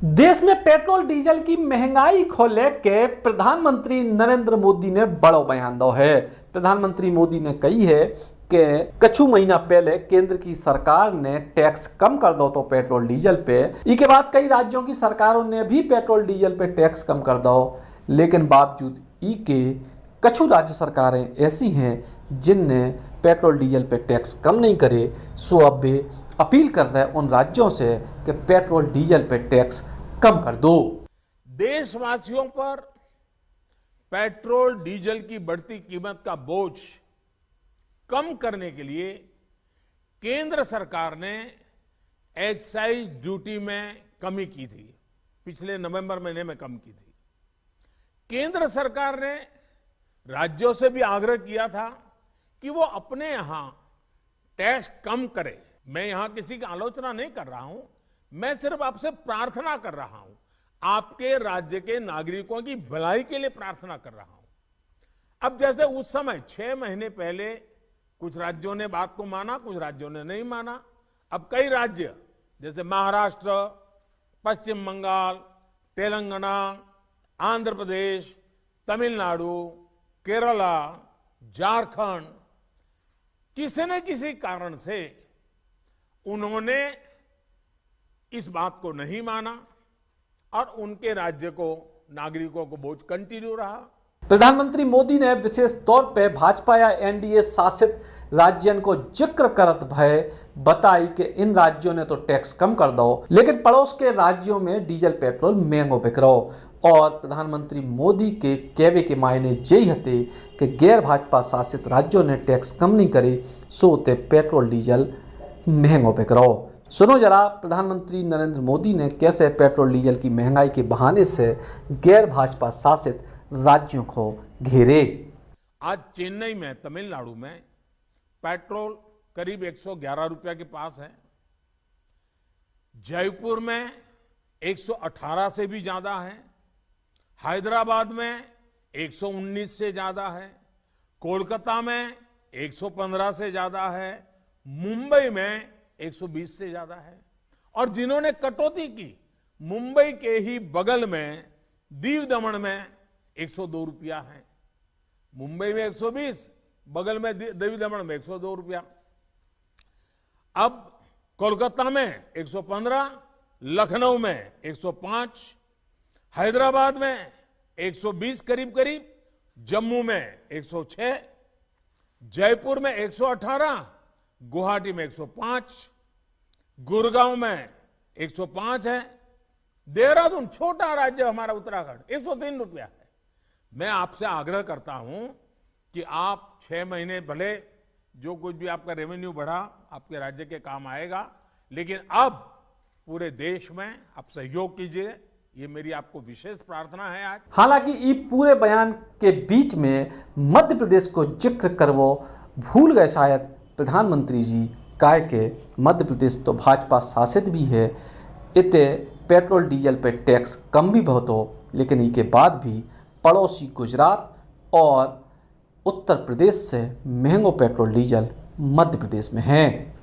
देश में petrol diesel की महंगाई को लेके प्रधानमंत्री नरेंद्र मोदी ने बड़ो बयान दो है। प्रधानमंत्री मोदी ने कही है कि कछु महीना पहले केंद्र की सरकार ने टैक्स कम कर दो तो पेट्रोल डीजल पे। इसके बाद कई राज्यों की सरकारों ने भी पेट्रोल डीजल पे टैक्स कम कर दो, लेकिन बावजूद ई के कछु राज्य सरकारें ऐसी हैं जिनने पेट्रोल डीजल पे टैक्स कम नहीं करे। सो अब वे अपील कर रहे हैं उन राज्यों से कि पेट्रोल डीजल पे टैक्स कम कर दो। देशवासियों पर पेट्रोल डीजल की बढ़ती कीमत का बोझ कम करने के लिए केंद्र सरकार ने एक्साइज ड्यूटी में कमी की थी। पिछले नवंबर महीने में कम की थी। केंद्र सरकार ने राज्यों से भी आग्रह किया था कि वो अपने यहां टैक्स कम करे। मैं यहां किसी की आलोचना नहीं कर रहा हूं, मैं सिर्फ आपसे प्रार्थना कर रहा हूं, आपके राज्य के नागरिकों की भलाई के लिए प्रार्थना कर रहा हूं। अब जैसे उस समय 6 महीने पहले कुछ राज्यों ने बात को माना, कुछ राज्यों ने नहीं माना। अब कई राज्य जैसे महाराष्ट्र, पश्चिम बंगाल, तेलंगाना, आंध्र प्रदेश, तमिलनाडु, केरला, झारखंड, किसी न किसी कारण से उन्होंने इस बात को नहीं माना और उनके राज्य को, नागरिकों को बोझ कंटिन्यू रहा। प्रधानमंत्री मोदी ने विशेष तौर पे भाजपा या एनडीए शासित राज्यों को जिक्र करत भय बताई कि इन राज्यों ने तो टैक्स कम कर दो, लेकिन पड़ोस के राज्यों में डीजल पेट्रोल महंगो बिक रहो। और प्रधानमंत्री मोदी के कहवे के मायने यही हते कि गैर भाजपा शासित राज्यों ने टैक्स कम नहीं करे, सो ते पेट्रोल डीजल महंगो बिक रहो। सुनो जरा प्रधानमंत्री नरेंद्र मोदी ने कैसे पेट्रोल डीजल की महंगाई के बहाने से गैर भाजपा शासित राज्यों को घेरे। आज चेन्नई में, तमिलनाडु में पेट्रोल करीब 111 रुपया के पास है। जयपुर में 118 से भी ज्यादा है। हैदराबाद में 119 से ज्यादा है। कोलकाता में 115 से ज्यादा है। मुंबई में 120 से ज्यादा है। और जिन्होंने कटौती की, मुंबई के ही बगल में दीव दमन में 102 रुपया है। मुंबई में 120, बगल में दीव दमन में 102 रुपया। अब कोलकाता में 115, लखनऊ में 105, हैदराबाद में 120 करीब करीब, जम्मू में 106, जयपुर में 118, गुवाहाटी में 105, गुड़गांव में 105 है। देहरादून, छोटा राज्य हमारा उत्तराखंड, 103 रुपया है। मैं आपसे आग्रह करता हूं कि आप 6 महीने भले जो कुछ भी आपका रेवेन्यू बढ़ा आपके राज्य के काम आएगा, लेकिन अब पूरे देश में आप सहयोग कीजिए। ये मेरी आपको विशेष प्रार्थना है आज। हालांकि ये पूरे बयान के बीच में मध्य प्रदेश को जिक्र कर वो भूल गए शायद प्रधानमंत्री जी, काहे के मध्य प्रदेश तो भाजपा शासित भी है। इतने पेट्रोल डीजल पे टैक्स कम भी बहुत हो, लेकिन इसके बाद भी पड़ोसी गुजरात और उत्तर प्रदेश से महंगो पेट्रोल डीजल मध्य प्रदेश में है।